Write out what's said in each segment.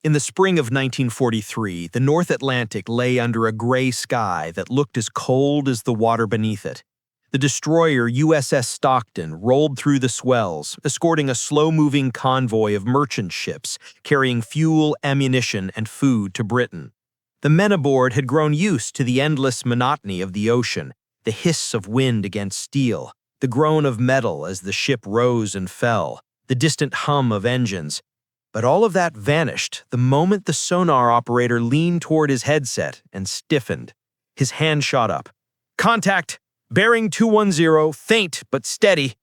In the spring of 1943, the North Atlantic lay under a gray sky that looked as cold as the water beneath it. The destroyer USS Stockton rolled through the swells, escorting a slow-moving convoy of merchant ships carrying fuel, ammunition, and food to Britain. The men aboard had grown used to the endless monotony of the ocean, the hiss of wind against steel, the groan of metal as the ship rose and fell, the distant hum of engines. But all of that vanished the moment the sonar operator leaned toward his headset and stiffened. His hand shot up. "Contact! Bearing 210, faint but steady."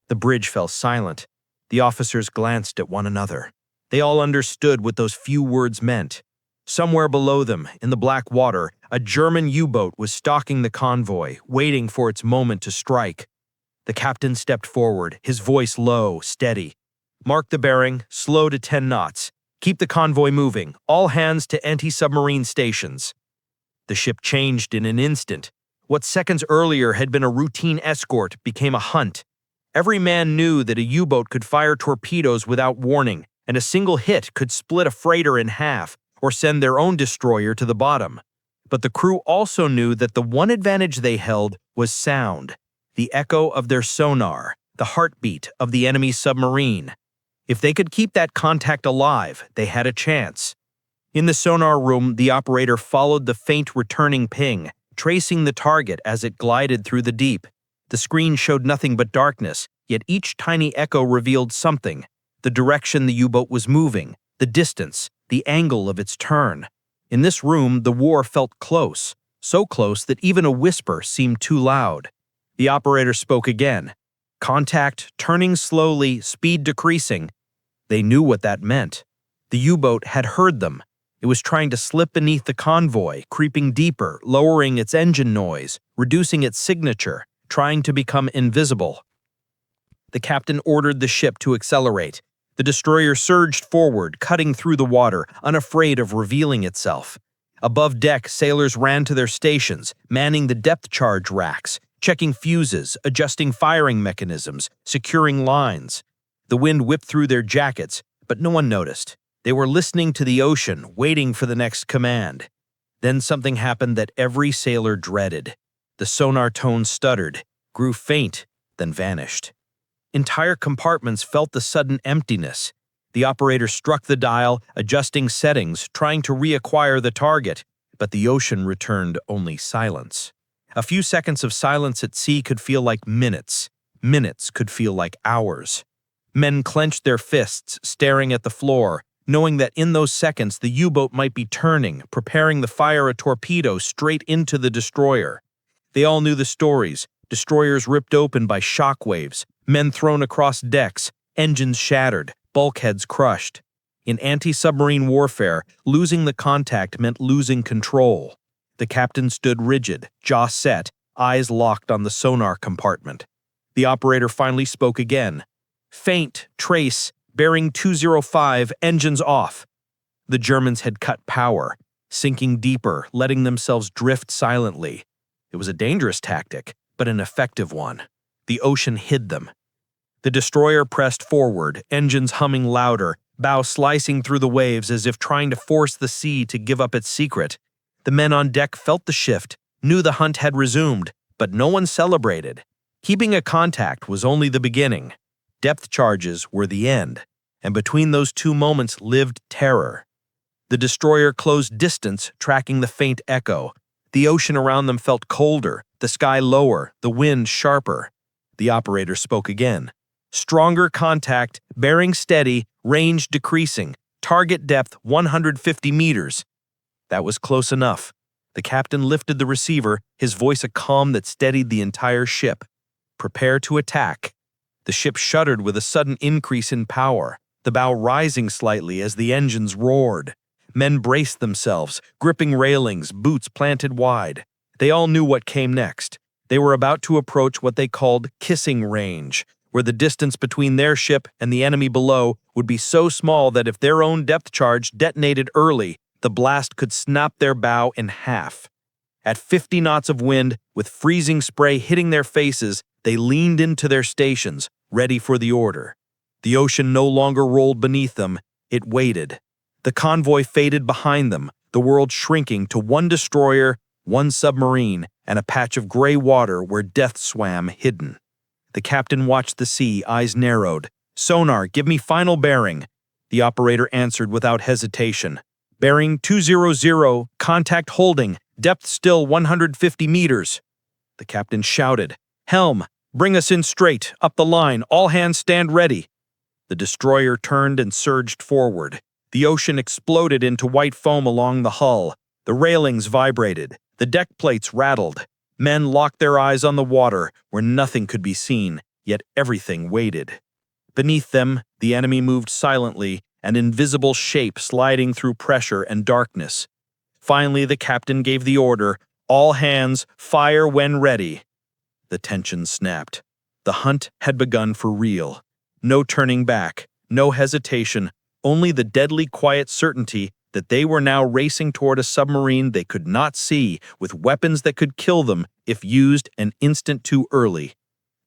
The bridge fell silent. The officers glanced at one another. They all understood what those few words meant. Somewhere below them, in the black water, a German U-boat was stalking the convoy, waiting for its moment to strike. The captain stepped forward, his voice low, steady. "Mark the bearing, slow to 10 knots. Keep the convoy moving. All hands to anti-submarine stations." The ship changed in an instant. What seconds earlier had been a routine escort became a hunt. Every man knew that a U-boat could fire torpedoes without warning, and a single hit could split a freighter in half or send their own destroyer to the bottom. But the crew also knew that the one advantage they held was sound, the echo of their sonar, the heartbeat of the enemy submarine. If they could keep that contact alive, they had a chance. In the sonar room, the operator followed the faint returning ping, tracing the target as it glided through the deep. The screen showed nothing but darkness, yet each tiny echo revealed something: the direction the U-boat was moving, the distance, the angle of its turn. In this room, the war felt close, so close that even a whisper seemed too loud. The operator spoke again. Contact, turning slowly, speed decreasing. They knew what that meant. The U-boat had heard them. It was trying to slip beneath the convoy, creeping deeper, lowering its engine noise, reducing its signature, trying to become invisible. The captain ordered the ship to accelerate. The destroyer surged forward, cutting through the water, unafraid of revealing itself. Above deck, sailors ran to their stations, manning the depth charge racks, checking fuses, adjusting firing mechanisms, securing lines. The wind whipped through their jackets, but no one noticed. They were listening to the ocean, waiting for the next command. Then something happened that every sailor dreaded. The sonar tone stuttered, grew faint, then vanished. Entire compartments felt the sudden emptiness. The operator struck the dial, adjusting settings, trying to reacquire the target, but the ocean returned only silence. A few seconds of silence at sea could feel like minutes. Minutes could feel like hours. Men clenched their fists, staring at the floor, knowing that in those seconds the U-boat might be turning, preparing to fire a torpedo straight into the destroyer. They all knew the stories: destroyers ripped open by shockwaves, men thrown across decks, engines shattered, bulkheads crushed. In anti-submarine warfare, losing the contact meant losing control. The captain stood rigid, jaw set, eyes locked on the sonar compartment. The operator finally spoke again. "Faint, trace, bearing 205, engines off." The Germans had cut power, sinking deeper, letting themselves drift silently. It was a dangerous tactic, but an effective one. The ocean hid them. The destroyer pressed forward, engines humming louder, bow slicing through the waves as if trying to force the sea to give up its secret. The men on deck felt the shift, knew the hunt had resumed, but no one celebrated. Keeping a contact was only the beginning. Depth charges were the end, and between those two moments lived terror. The destroyer closed distance, tracking the faint echo. The ocean around them felt colder, the sky lower, the wind sharper. The operator spoke again. "Stronger contact, bearing steady, range decreasing, target depth 150 meters. That was close enough. The captain lifted the receiver, his voice a calm that steadied the entire ship. "Prepare to attack." The ship shuddered with a sudden increase in power, the bow rising slightly as the engines roared. Men braced themselves, gripping railings, boots planted wide. They all knew what came next. They were about to approach what they called kissing range, where the distance between their ship and the enemy below would be so small that if their own depth charge detonated early, the blast could snap their bow in half. At 50 knots of wind, with freezing spray hitting their faces, they leaned into their stations, ready for the order. The ocean no longer rolled beneath them, it waited. The convoy faded behind them, the world shrinking to one destroyer, one submarine, and a patch of gray water where death swam hidden. The captain watched the sea, eyes narrowed. "Sonar, give me final bearing." The operator answered without hesitation. "Bearing 200, contact holding, depth still 150 meters." The captain shouted, "Helm, bring us in straight, up the line, all hands stand ready." The destroyer turned and surged forward. The ocean exploded into white foam along the hull. The railings vibrated. The deck plates rattled. Men locked their eyes on the water, where nothing could be seen, yet everything waited. Beneath them, the enemy moved silently, an invisible shape sliding through pressure and darkness. Finally, the captain gave the order, "All hands, fire when ready." The tension snapped. The hunt had begun for real. No turning back, no hesitation, only the deadly quiet certainty that they were now racing toward a submarine they could not see, with weapons that could kill them if used an instant too early.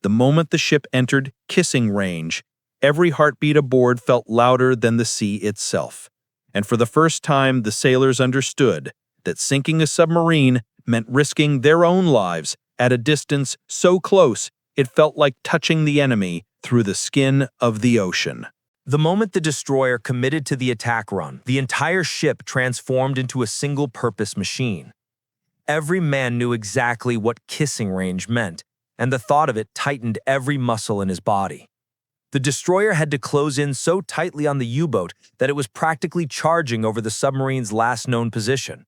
The moment the ship entered kissing range, every heartbeat aboard felt louder than the sea itself. And for the first time, the sailors understood that sinking a submarine meant risking their own lives at a distance so close it felt like touching the enemy through the skin of the ocean. The moment the destroyer committed to the attack run, the entire ship transformed into a single-purpose machine. Every man knew exactly what kissing range meant, and the thought of it tightened every muscle in his body. The destroyer had to close in so tightly on the U-boat that it was practically charging over the submarine's last known position.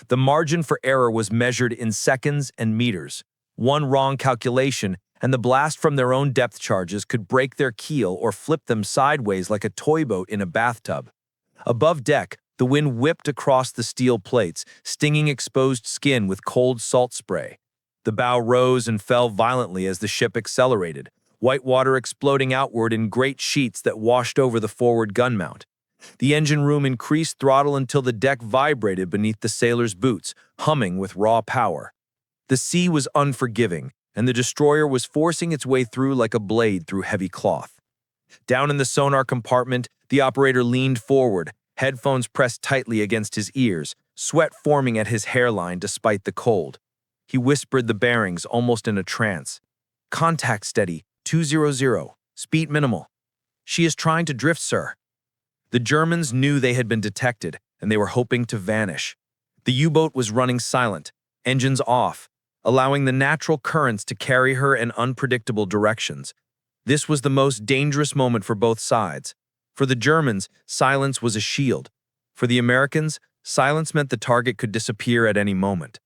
The margin for error was measured in seconds and meters. One wrong calculation, and the blast from their own depth charges could break their keel or flip them sideways like a toy boat in a bathtub. Above deck, the wind whipped across the steel plates, stinging exposed skin with cold salt spray. The bow rose and fell violently as the ship accelerated, white water exploding outward in great sheets that washed over the forward gun mount. The engine room increased throttle until the deck vibrated beneath the sailors' boots, humming with raw power. The sea was unforgiving, and the destroyer was forcing its way through like a blade through heavy cloth. Down in the sonar compartment, the operator leaned forward, headphones pressed tightly against his ears, sweat forming at his hairline despite the cold. He whispered the bearings almost in a trance. "Contact steady, 200, speed minimal. She is trying to drift, sir." The Germans knew they had been detected, and they were hoping to vanish. The U-boat was running silent, engines off, allowing the natural currents to carry her in unpredictable directions. This was the most dangerous moment for both sides. For the Germans, silence was a shield. For the Americans, silence meant the target could disappear at any moment.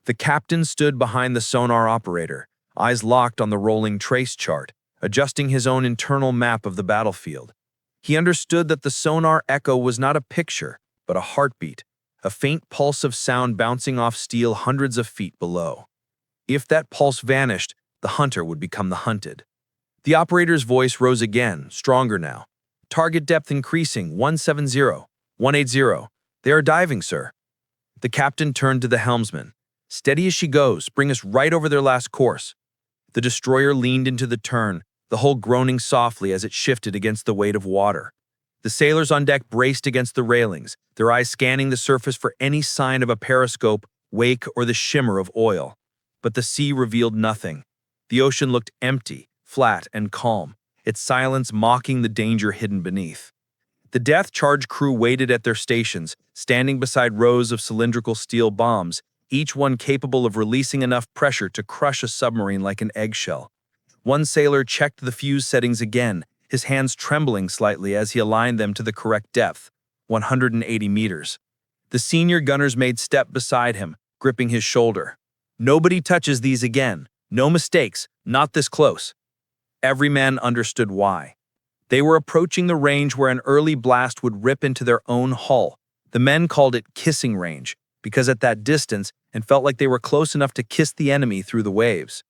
The captain stood behind the sonar operator, eyes locked on the rolling trace chart, adjusting his own internal map of the battlefield. He understood that the sonar echo was not a picture, but a heartbeat, a faint pulse of sound bouncing off steel hundreds of feet below. If that pulse vanished, the hunter would become the hunted. The operator's voice rose again, stronger now. "Target depth increasing, 170, 180. They are diving, sir." The captain turned to the helmsman. "Steady as she goes, bring us right over their last course." The destroyer leaned into the turn, the hull groaning softly as it shifted against the weight of water. The sailors on deck braced against the railings, their eyes scanning the surface for any sign of a periscope, wake, or the shimmer of oil. But the sea revealed nothing. The ocean looked empty, flat, and calm, its silence mocking the danger hidden beneath. The death charge crew waited at their stations, standing beside rows of cylindrical steel bombs, each one capable of releasing enough pressure to crush a submarine like an eggshell. One sailor checked the fuse settings again, his hands trembling slightly as he aligned them to the correct depth, 180 meters. The senior gunners made step beside him, gripping his shoulder. "Nobody touches these again. No mistakes, not this close." Every man understood why. They were approaching the range where an early blast would rip into their own hull. The men called it kissing range, because at that distance, it felt like they were close enough to kiss the enemy through the waves.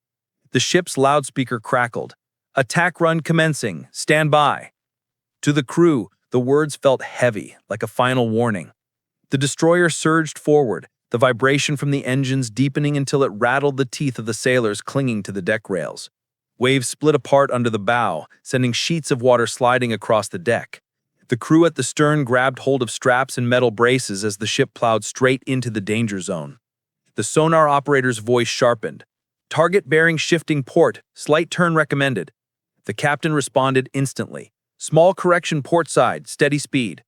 The ship's loudspeaker crackled. "Attack run commencing. Stand by." To the crew, the words felt heavy, like a final warning. The destroyer surged forward, the vibration from the engines deepening until it rattled the teeth of the sailors clinging to the deck rails. Waves split apart under the bow, sending sheets of water sliding across the deck. The crew at the stern grabbed hold of straps and metal braces as the ship plowed straight into the danger zone. The sonar operator's voice sharpened. "Target bearing shifting port, slight turn recommended." The captain responded instantly. "Small correction port side, steady speed."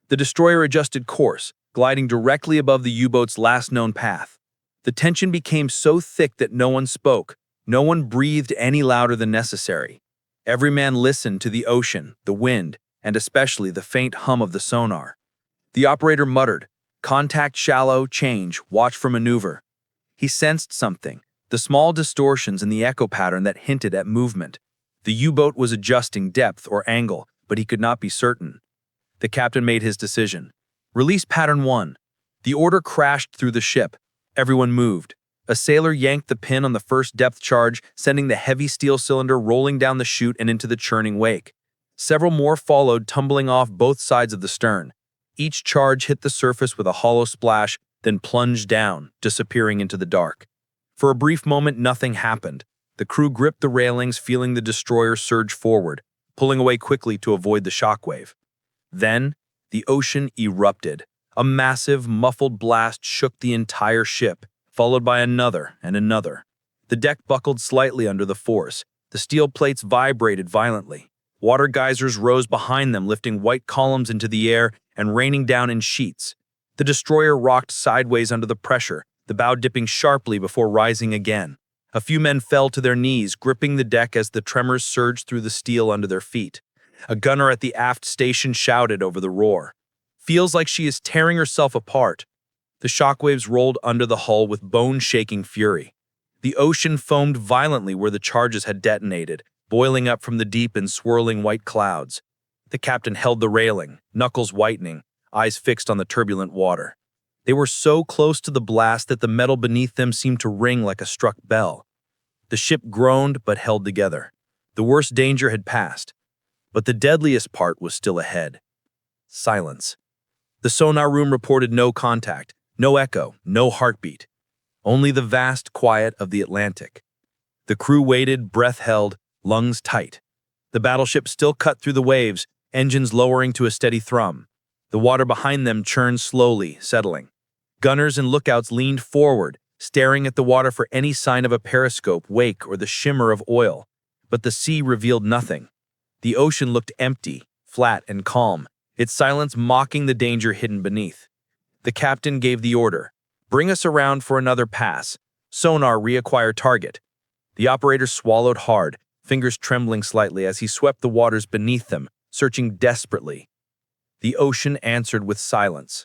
The destroyer adjusted course, gliding directly above the U-boat's last known path. The tension became so thick that no one spoke. No one breathed any louder than necessary. Every man listened to the ocean, the wind, and especially the faint hum of the sonar. The operator muttered, "Contact shallow, change, watch for maneuver." He sensed something, the small distortions in the echo pattern that hinted at movement. The U-boat was adjusting depth or angle, but he could not be certain. The captain made his decision. "Release pattern 1. The order crashed through the ship. Everyone moved. A sailor yanked the pin on the first depth charge, sending the heavy steel cylinder rolling down the chute and into the churning wake. Several more followed, tumbling off both sides of the stern. Each charge hit the surface with a hollow splash, then plunged down, disappearing into the dark. For a brief moment, nothing happened. The crew gripped the railings, feeling the destroyer surge forward, pulling away quickly to avoid the shockwave. Then, the ocean erupted. A massive, muffled blast shook the entire ship, followed by another and another. The deck buckled slightly under the force. The steel plates vibrated violently. Water geysers rose behind them, lifting white columns into the air and raining down in sheets. The destroyer rocked sideways under the pressure, the bow dipping sharply before rising again. A few men fell to their knees, gripping the deck as the tremors surged through the steel under their feet. A gunner at the aft station shouted over the roar. "Feels like she is tearing herself apart." The shockwaves rolled under the hull with bone-shaking fury. The ocean foamed violently where the charges had detonated, boiling up from the deep in swirling white clouds. The captain held the railing, knuckles whitening, eyes fixed on the turbulent water. They were so close to the blast that the metal beneath them seemed to ring like a struck bell. The ship groaned but held together. The worst danger had passed. But the deadliest part was still ahead. Silence. The sonar room reported no contact, no echo, no heartbeat. Only the vast quiet of the Atlantic. The crew waited, breath held, lungs tight. The battleship still cut through the waves, engines lowering to a steady thrum. The water behind them churned slowly, settling. Gunners and lookouts leaned forward, staring at the water for any sign of a periscope, wake, or the shimmer of oil. But the sea revealed nothing. The ocean looked empty, flat, and calm, its silence mocking the danger hidden beneath. The captain gave the order, "Bring us around for another pass. Sonar, reacquire target." The operator swallowed hard, fingers trembling slightly as he swept the waters beneath them, searching desperately. The ocean answered with silence.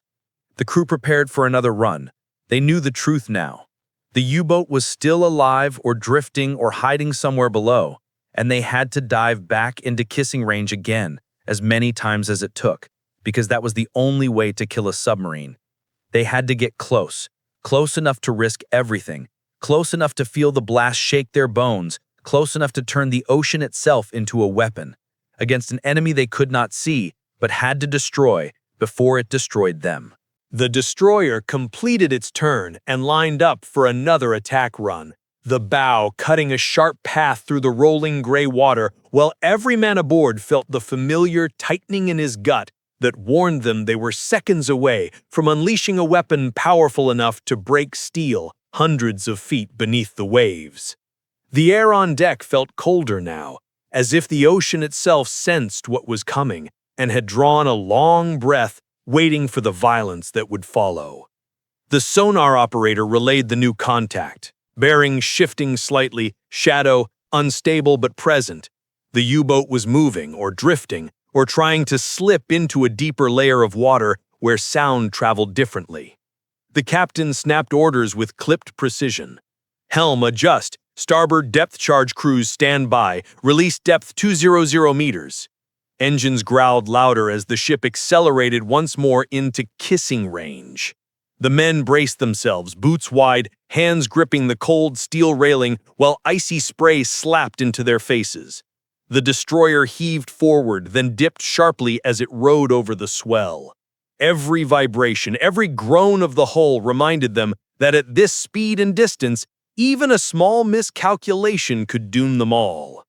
The crew prepared for another run. They knew the truth now. The U-boat was still alive or drifting or hiding somewhere below, and they had to dive back into kissing range again, as many times as it took, because that was the only way to kill a submarine. They had to get close, close enough to risk everything, close enough to feel the blast shake their bones, close enough to turn the ocean itself into a weapon, against an enemy they could not see, but had to destroy before it destroyed them. The destroyer completed its turn and lined up for another attack run, the bow cutting a sharp path through the rolling gray water, while every man aboard felt the familiar tightening in his gut that warned them they were seconds away from unleashing a weapon powerful enough to break steel hundreds of feet beneath the waves. The air on deck felt colder now, as if the ocean itself sensed what was coming and had drawn a long breath, waiting for the violence that would follow. The sonar operator relayed the new contact, bearing shifting slightly, shadow, unstable but present. The U-boat was moving or drifting or trying to slip into a deeper layer of water where sound traveled differently. The captain snapped orders with clipped precision. "Helm, adjust. Starboard depth charge crews stand by. Release depth 200 meters." Engines growled louder as the ship accelerated once more into kissing range. The men braced themselves, boots wide, hands gripping the cold steel railing while icy spray slapped into their faces. The destroyer heaved forward, then dipped sharply as it rode over the swell. Every vibration, every groan of the hull reminded them that at this speed and distance, even a small miscalculation could doom them all.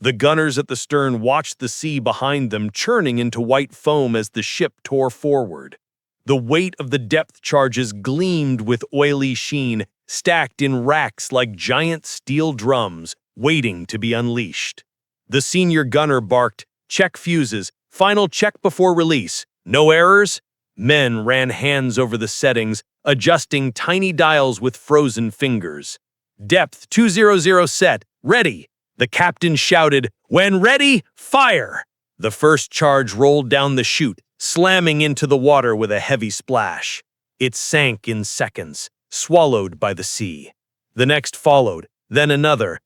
The gunners at the stern watched the sea behind them churning into white foam as the ship tore forward. The weight of the depth charges gleamed with oily sheen, stacked in racks like giant steel drums, waiting to be unleashed. The senior gunner barked, "Check fuses, final check before release. No errors?" Men ran hands over the settings, adjusting tiny dials with frozen fingers. "Depth 200 set, ready!" The captain shouted, "When ready, fire!" The first charge rolled down the chute, slamming into the water with a heavy splash. It sank in seconds, swallowed by the sea. The next followed, then another,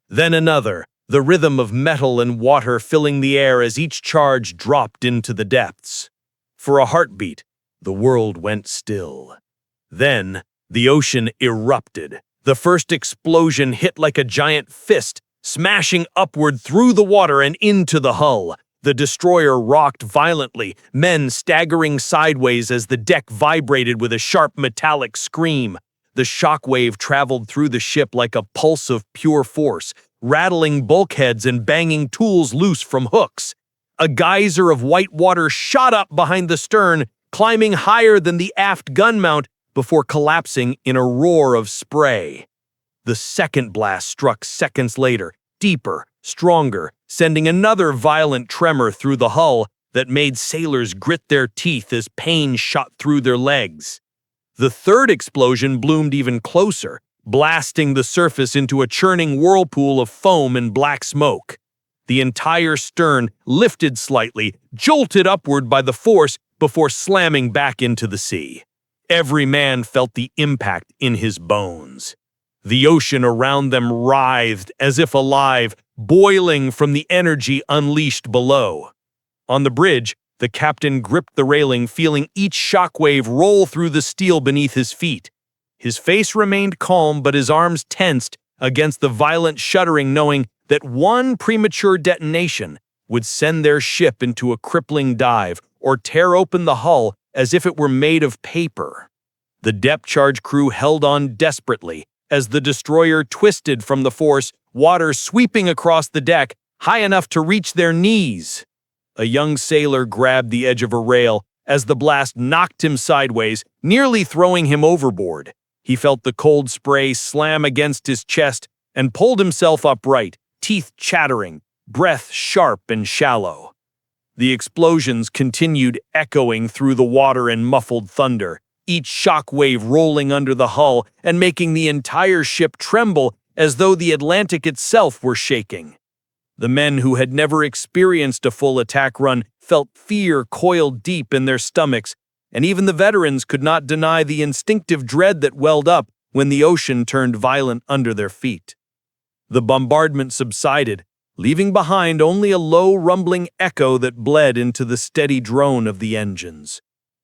the rhythm of metal and water filling the air as each charge dropped into the depths. For a heartbeat, the world went still. Then, the ocean erupted. The first explosion hit like a giant fist, smashing upward through the water and into the hull. The destroyer rocked violently, men staggering sideways as the deck vibrated with a sharp metallic scream. The shockwave traveled through the ship like a pulse of pure force, rattling bulkheads and banging tools loose from hooks. A geyser of white water shot up behind the stern, climbing higher than the aft gun mount before collapsing in a roar of spray. The second blast struck seconds later, deeper, stronger, sending another violent tremor through the hull that made sailors grit their teeth as pain shot through their legs. The third explosion bloomed even closer, blasting the surface into a churning whirlpool of foam and black smoke. The entire stern lifted slightly, jolted upward by the force before slamming back into the sea. Every man felt the impact in his bones. The ocean around them writhed as if alive, boiling from the energy unleashed below. On the bridge, the captain gripped the railing, feeling each shockwave roll through the steel beneath his feet. His face remained calm, but his arms tensed against the violent shuddering, knowing that one premature detonation would send their ship into a crippling dive or tear open the hull as if it were made of paper. The depth charge crew held on desperately as the destroyer twisted from the force, water sweeping across the deck, high enough to reach their knees. A young sailor grabbed the edge of a rail as the blast knocked him sideways, nearly throwing him overboard. He felt the cold spray slam against his chest and pulled himself upright, teeth chattering, breath sharp and shallow. The explosions continued echoing through the water in muffled thunder, each shock wave rolling under the hull and making the entire ship tremble as though the Atlantic itself were shaking. The men who had never experienced a full attack run felt fear coiled deep in their stomachs, and even the veterans could not deny the instinctive dread that welled up when the ocean turned violent under their feet. The bombardment subsided, leaving behind only a low rumbling echo that bled into the steady drone of the engines.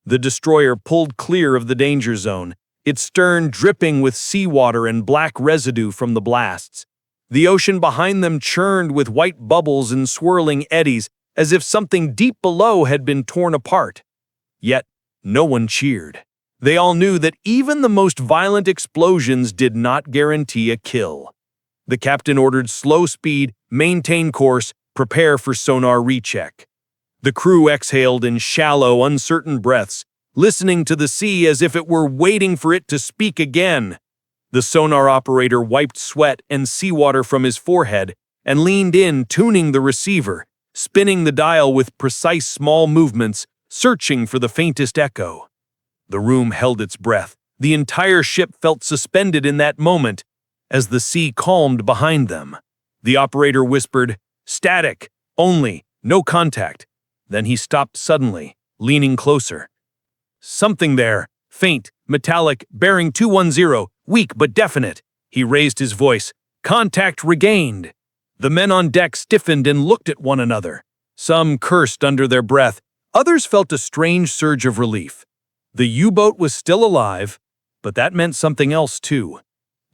The destroyer pulled clear of the danger zone, its stern dripping with seawater and black residue from the blasts. The ocean behind them churned with white bubbles and swirling eddies, as if something deep below had been torn apart. Yet, no one cheered. They all knew that even the most violent explosions did not guarantee a kill. The captain ordered slow speed, maintain course, prepare for sonar recheck. The crew exhaled in shallow, uncertain breaths, listening to the sea as if it were waiting for it to speak again. The sonar operator wiped sweat and seawater from his forehead and leaned in, tuning the receiver, spinning the dial with precise small movements, searching for the faintest echo. The room held its breath. The entire ship felt suspended in that moment as the sea calmed behind them. The operator whispered, "Static, only, no contact." Then he stopped suddenly, leaning closer. "Something there, faint, metallic, bearing 210, weak but definite." He raised his voice. "Contact regained." The men on deck stiffened and looked at one another. Some cursed under their breath. Others felt a strange surge of relief. The U-boat was still alive, but that meant something else too.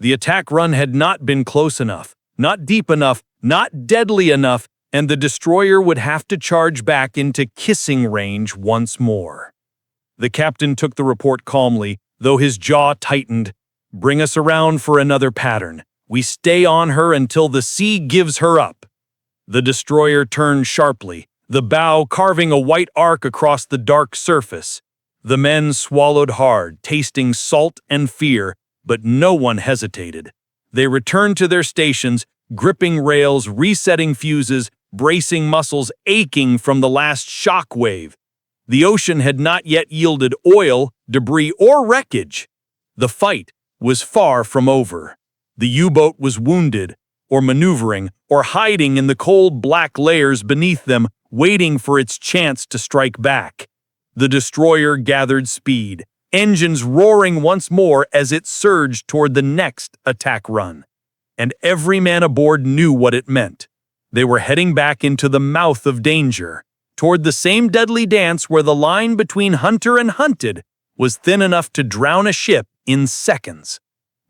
The attack run had not been close enough, not deep enough, not deadly enough, and the destroyer would have to charge back into kissing range once more. The captain took the report calmly, though his jaw tightened. "Bring us around for another pattern. We stay on her until the sea gives her up." The destroyer turned sharply, the bow carving a white arc across the dark surface. The men swallowed hard, tasting salt and fear, but no one hesitated. They returned to their stations, gripping rails, resetting fuses, bracing muscles aching from the last shockwave. The ocean had not yet yielded oil, debris, or wreckage. The fight was far from over. The U-boat was wounded, or maneuvering, or hiding in the cold black layers beneath them, waiting for its chance to strike back. The destroyer gathered speed, engines roaring once more as it surged toward the next attack run. And every man aboard knew what it meant. They were heading back into the mouth of danger, toward the same deadly dance where the line between hunter and hunted was thin enough to drown a ship in seconds.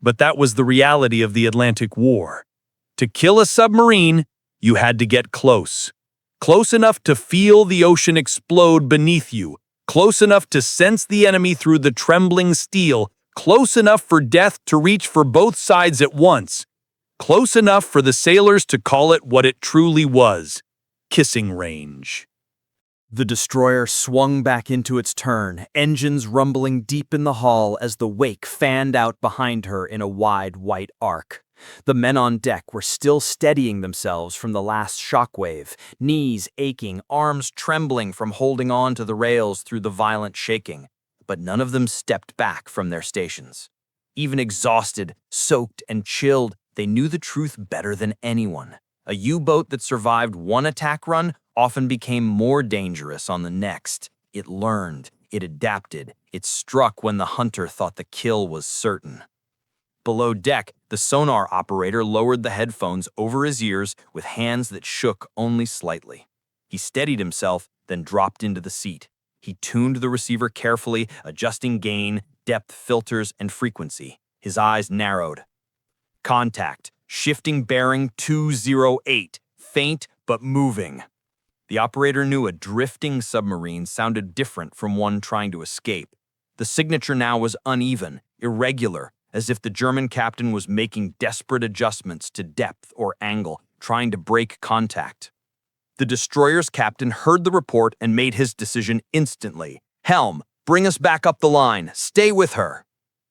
But that was the reality of the Atlantic War. To kill a submarine, you had to get close. Close enough to feel the ocean explode beneath you, close enough to sense the enemy through the trembling steel, close enough for death to reach for both sides at once, close enough for the sailors to call it what it truly was: kissing range. The destroyer swung back into its turn, engines rumbling deep in the hull as the wake fanned out behind her in a wide white arc. The men on deck were still steadying themselves from the last shockwave, knees aching, arms trembling from holding on to the rails through the violent shaking. But none of them stepped back from their stations. Even exhausted, soaked, and chilled, they knew the truth better than anyone. A U-boat that survived one attack run often became more dangerous on the next. It learned, it adapted, it struck when the hunter thought the kill was certain. Below deck, the sonar operator lowered the headphones over his ears with hands that shook only slightly. He steadied himself, then dropped into the seat. He tuned the receiver carefully, adjusting gain, depth filters, and frequency. His eyes narrowed. Contact, shifting bearing 208, faint but moving. The operator knew a drifting submarine sounded different from one trying to escape. The signature now was uneven, irregular, as if the German captain was making desperate adjustments to depth or angle, trying to break contact. The destroyer's captain heard the report and made his decision instantly. "Helm, bring us back up the line. Stay with her."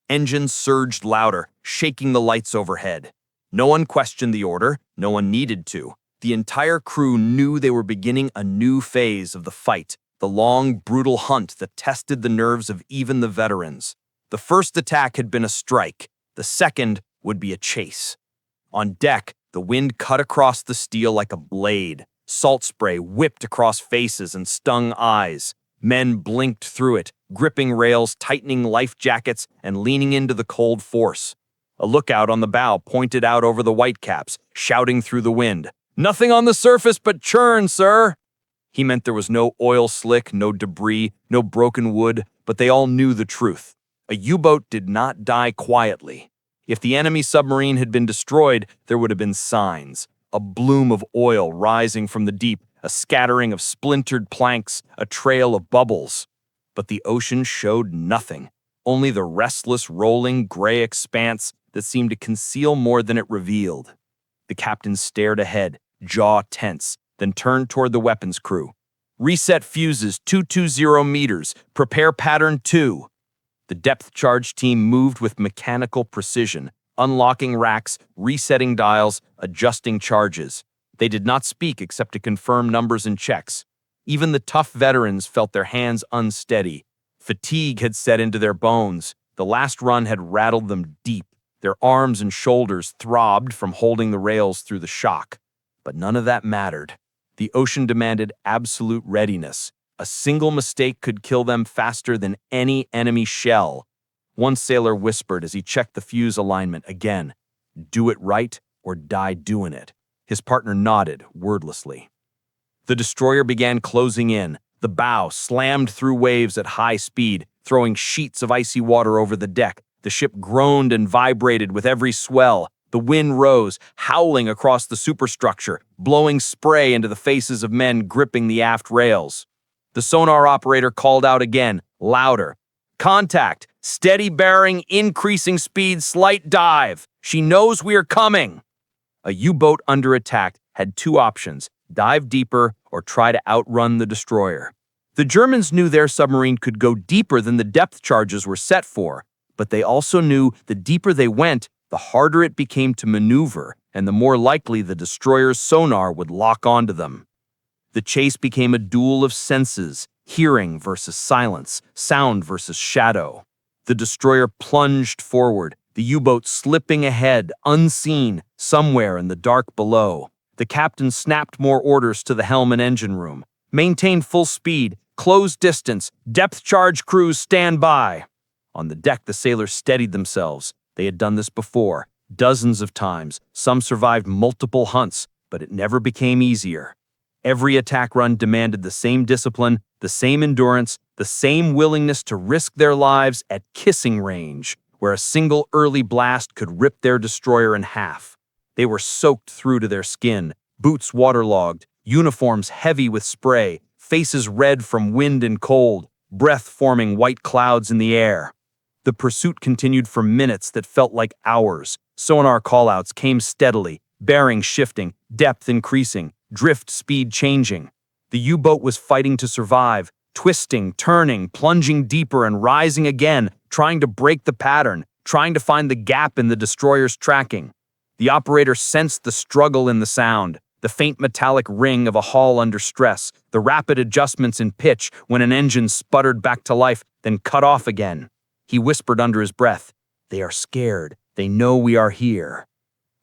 Engines surged louder, shaking the lights overhead. No one questioned the order. No one needed to. The entire crew knew they were beginning a new phase of the fight, the long, brutal hunt that tested the nerves of even the veterans. The first attack had been a strike. The second would be a chase. On deck, the wind cut across the steel like a blade. Salt spray whipped across faces and stung eyes. Men blinked through it, gripping rails, tightening life jackets, and leaning into the cold force. A lookout on the bow pointed out over the whitecaps, shouting through the wind, "Nothing on the surface but churn, sir!" He meant there was no oil slick, no debris, no broken wood, but they all knew the truth. A U-boat did not die quietly. If the enemy submarine had been destroyed, there would have been signs. A bloom of oil rising from the deep, a scattering of splintered planks, a trail of bubbles. But the ocean showed nothing, only the restless, rolling, gray expanse that seemed to conceal more than it revealed. The captain stared ahead, jaw tense, then turned toward the weapons crew. "Reset fuses 220 meters. Prepare pattern 2. The depth charge team moved with mechanical precision, unlocking racks, resetting dials, adjusting charges. They did not speak except to confirm numbers and checks. Even the tough veterans felt their hands unsteady. Fatigue had set into their bones. The last run had rattled them deep. Their arms and shoulders throbbed from holding the rails through the shock. But none of that mattered. The ocean demanded absolute readiness. A single mistake could kill them faster than any enemy shell. One sailor whispered as he checked the fuse alignment again, "Do it right or die doing it." His partner nodded wordlessly. The destroyer began closing in. The bow slammed through waves at high speed, throwing sheets of icy water over the deck. The ship groaned and vibrated with every swell. The wind rose, howling across the superstructure, blowing spray into the faces of men gripping the aft rails. The sonar operator called out again, louder. "Contact! Steady bearing, increasing speed, slight dive. She knows we are coming." A U-boat under attack had two options: dive deeper or try to outrun the destroyer. The Germans knew their submarine could go deeper than the depth charges were set for, but they also knew the deeper they went, the harder it became to maneuver, and the more likely the destroyer's sonar would lock onto them. The chase became a duel of senses, hearing versus silence, sound versus shadow. The destroyer plunged forward, the U-boat slipping ahead, unseen, somewhere in the dark below. The captain snapped more orders to the helm and engine room. Maintain full speed, close distance, depth charge crews stand by. On the deck, the sailors steadied themselves. They had done this before, dozens of times. Some survived multiple hunts, but it never became easier. Every attack run demanded the same discipline, the same endurance, the same willingness to risk their lives at kissing range, where a single early blast could rip their destroyer in half. They were soaked through to their skin, boots waterlogged, uniforms heavy with spray, faces red from wind and cold, breath forming white clouds in the air. The pursuit continued for minutes that felt like hours. Sonar callouts came steadily, bearing shifting, depth increasing, drift speed changing. The U-boat was fighting to survive, twisting, turning, plunging deeper and rising again, trying to break the pattern, trying to find the gap in the destroyer's tracking. The operator sensed the struggle in the sound, the faint metallic ring of a hull under stress, the rapid adjustments in pitch when an engine sputtered back to life, then cut off again. He whispered under his breath, "They are scared. They know we are here."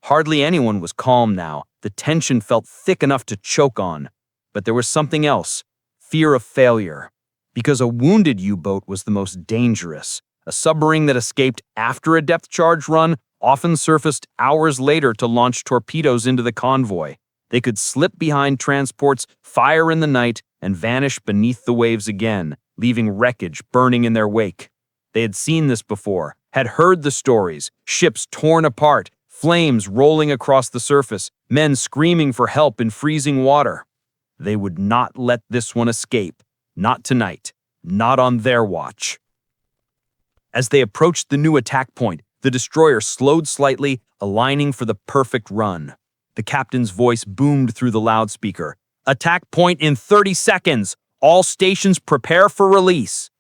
Hardly anyone was calm now. The tension felt thick enough to choke on. But there was something else, fear of failure. Because a wounded U-boat was the most dangerous. A submarine that escaped after a depth charge run often surfaced hours later to launch torpedoes into the convoy. They could slip behind transports, fire in the night, and vanish beneath the waves again, leaving wreckage burning in their wake. They had seen this before, had heard the stories, ships torn apart, flames rolling across the surface, men screaming for help in freezing water. They would not let this one escape. Not tonight. Not on their watch. As they approached the new attack point, the destroyer slowed slightly, aligning for the perfect run. The captain's voice boomed through the loudspeaker. "Attack point in 30 seconds! All stations prepare for release!"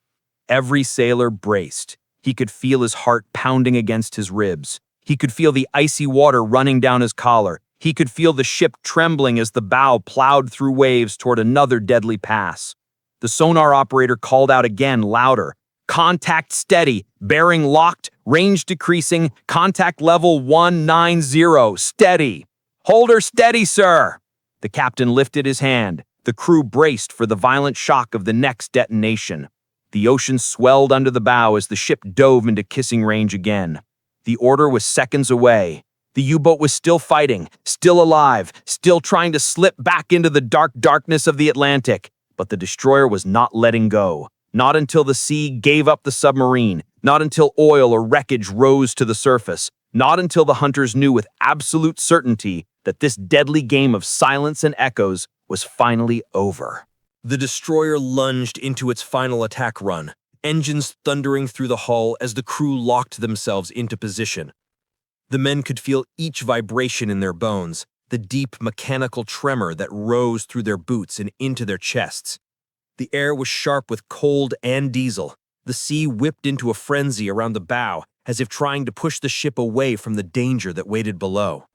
Every sailor braced. He could feel his heart pounding against his ribs. He could feel the icy water running down his collar. He could feel the ship trembling as the bow plowed through waves toward another deadly pass. The sonar operator called out again, louder. "Contact steady, bearing locked, range decreasing, contact level 190, steady." "Hold her steady, sir!" The captain lifted his hand. The crew braced for the violent shock of the next detonation. The ocean swelled under the bow as the ship dove into kissing range again. The order was seconds away. The U-boat was still fighting, still alive, still trying to slip back into the dark darkness of the Atlantic. But the destroyer was not letting go. Not until the sea gave up the submarine. Not until oil or wreckage rose to the surface. Not until the hunters knew with absolute certainty that this deadly game of silence and echoes was finally over. The destroyer lunged into its final attack run, engines thundering through the hull as the crew locked themselves into position. The men could feel each vibration in their bones, the deep mechanical tremor that rose through their boots and into their chests. The air was sharp with cold and diesel. The sea whipped into a frenzy around the bow, as if trying to push the ship away from the danger that waited below.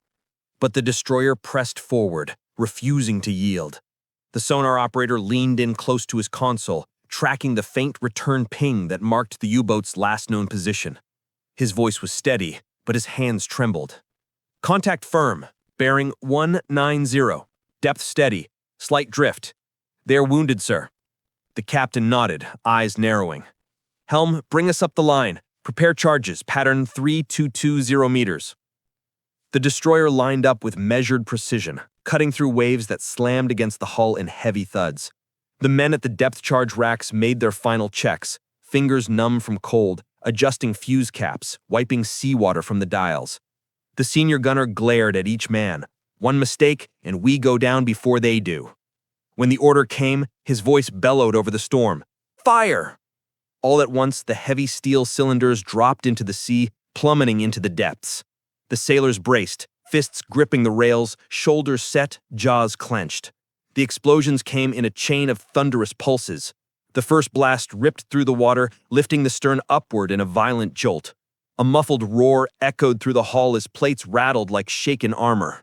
But the destroyer pressed forward, refusing to yield. The sonar operator leaned in close to his console, tracking the faint return ping that marked the U-boat's last known position. His voice was steady, but his hands trembled. "Contact firm, bearing 190, depth steady, slight drift. They are wounded, sir." The captain nodded, eyes narrowing. "Helm, bring us up the line. Prepare charges, pattern 3220 meters." The destroyer lined up with measured precision, cutting through waves that slammed against the hull in heavy thuds. The men at the depth charge racks made their final checks, fingers numb from cold, adjusting fuse caps, wiping seawater from the dials. The senior gunner glared at each man. One mistake, and we go down before they do. When the order came, his voice bellowed over the storm. "Fire!" All at once, the heavy steel cylinders dropped into the sea, plummeting into the depths. The sailors braced, fists gripping the rails, shoulders set, jaws clenched. The explosions came in a chain of thunderous pulses. The first blast ripped through the water, lifting the stern upward in a violent jolt. A muffled roar echoed through the hull as plates rattled like shaken armor.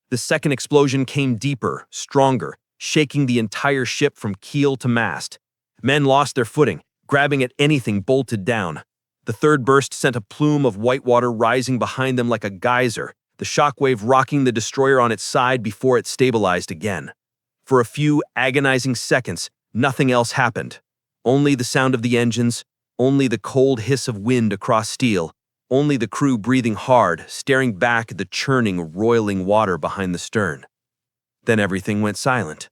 The second explosion came deeper, stronger, shaking the entire ship from keel to mast. Men lost their footing, grabbing at anything bolted down. The third burst sent a plume of white water rising behind them like a geyser, the shockwave rocking the destroyer on its side before it stabilized again. For a few agonizing seconds, nothing else happened. Only the sound of the engines, only the cold hiss of wind across steel, only the crew breathing hard, staring back at the churning, roiling water behind the stern. Then everything went silent.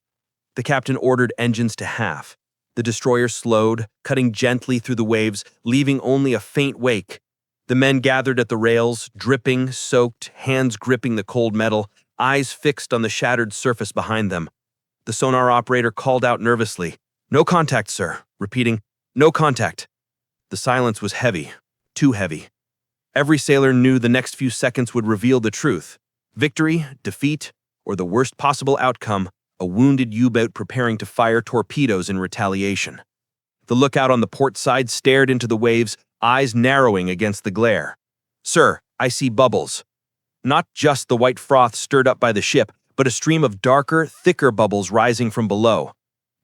The captain ordered engines to half. The destroyer slowed, cutting gently through the waves, leaving only a faint wake. The men gathered at the rails, dripping, soaked, hands gripping the cold metal, eyes fixed on the shattered surface behind them. The sonar operator called out nervously, "No contact, sir," repeating, "No contact." The silence was heavy, too heavy. Every sailor knew the next few seconds would reveal the truth. Victory, defeat, or the worst possible outcome, a wounded U-boat preparing to fire torpedoes in retaliation. The lookout on the port side stared into the waves, eyes narrowing against the glare. "Sir, I see bubbles." Not just the white froth stirred up by the ship, but a stream of darker, thicker bubbles rising from below.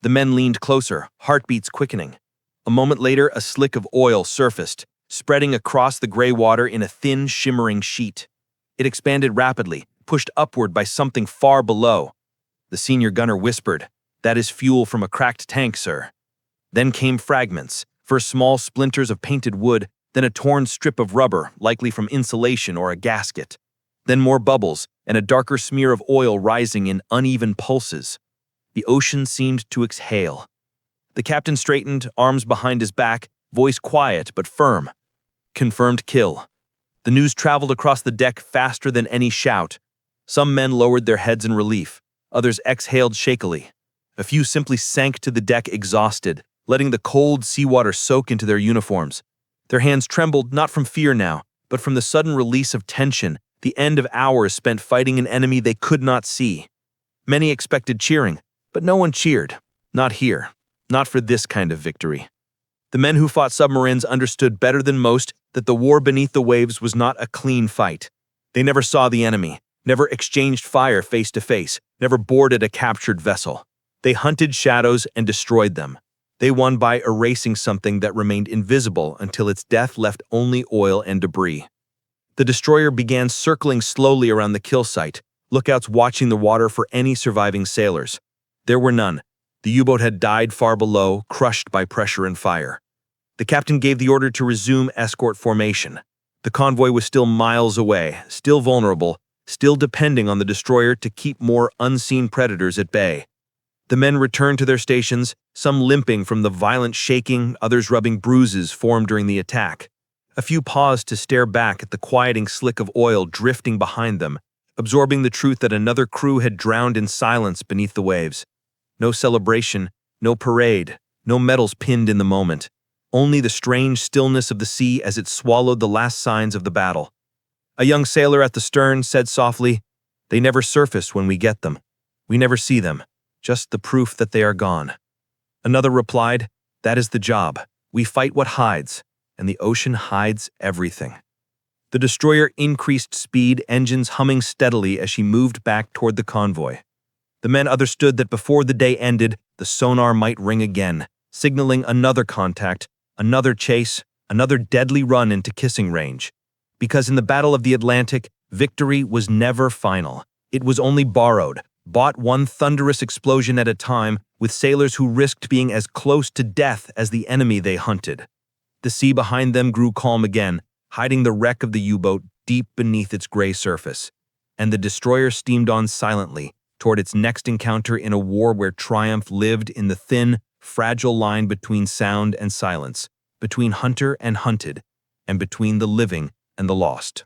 The men leaned closer, heartbeats quickening. A moment later, a slick of oil surfaced, spreading across the gray water in a thin, shimmering sheet. It expanded rapidly, pushed upward by something far below. The senior gunner whispered, "That is fuel from a cracked tank, sir." Then came fragments, first small splinters of painted wood, then a torn strip of rubber, likely from insulation or a gasket. Then more bubbles, and a darker smear of oil rising in uneven pulses. The ocean seemed to exhale. The captain straightened, arms behind his back, voice quiet but firm. Confirmed kill. The news traveled across the deck faster than any shout. Some men lowered their heads in relief. Others exhaled shakily. A few simply sank to the deck exhausted, letting the cold seawater soak into their uniforms. Their hands trembled not from fear now, but from the sudden release of tension, the end of hours spent fighting an enemy they could not see. Many expected cheering, but no one cheered. Not here. Not for this kind of victory. The men who fought submarines understood better than most that the war beneath the waves was not a clean fight. They never saw the enemy, never exchanged fire face to face, never boarded a captured vessel. They hunted shadows and destroyed them. They won by erasing something that remained invisible until its death left only oil and debris. The destroyer began circling slowly around the kill site, lookouts watching the water for any surviving sailors. There were none. The U-boat had died far below, crushed by pressure and fire. The captain gave the order to resume escort formation. The convoy was still miles away, still vulnerable, still depending on the destroyer to keep more unseen predators at bay. The men returned to their stations, some limping from the violent shaking, others rubbing bruises formed during the attack. A few paused to stare back at the quieting slick of oil drifting behind them, absorbing the truth that another crew had drowned in silence beneath the waves. No celebration, no parade, no medals pinned in the moment. Only the strange stillness of the sea as it swallowed the last signs of the battle. A young sailor at the stern said softly, "They never surface when we get them. We never see them, just the proof that they are gone." Another replied, "That is the job. We fight what hides, and the ocean hides everything." The destroyer increased speed, engines humming steadily as she moved back toward the convoy. The men understood that before the day ended, the sonar might ring again, signaling another contact, another chase, another deadly run into kissing range. Because in the Battle of the Atlantic, victory was never final. It was only borrowed, bought one thunderous explosion at a time, with sailors who risked being as close to death as the enemy they hunted. The sea behind them grew calm again, hiding the wreck of the U-boat deep beneath its gray surface. And the destroyer steamed on silently toward its next encounter in a war where triumph lived in the thin, fragile line between sound and silence, between hunter and hunted, and between the living and the lost.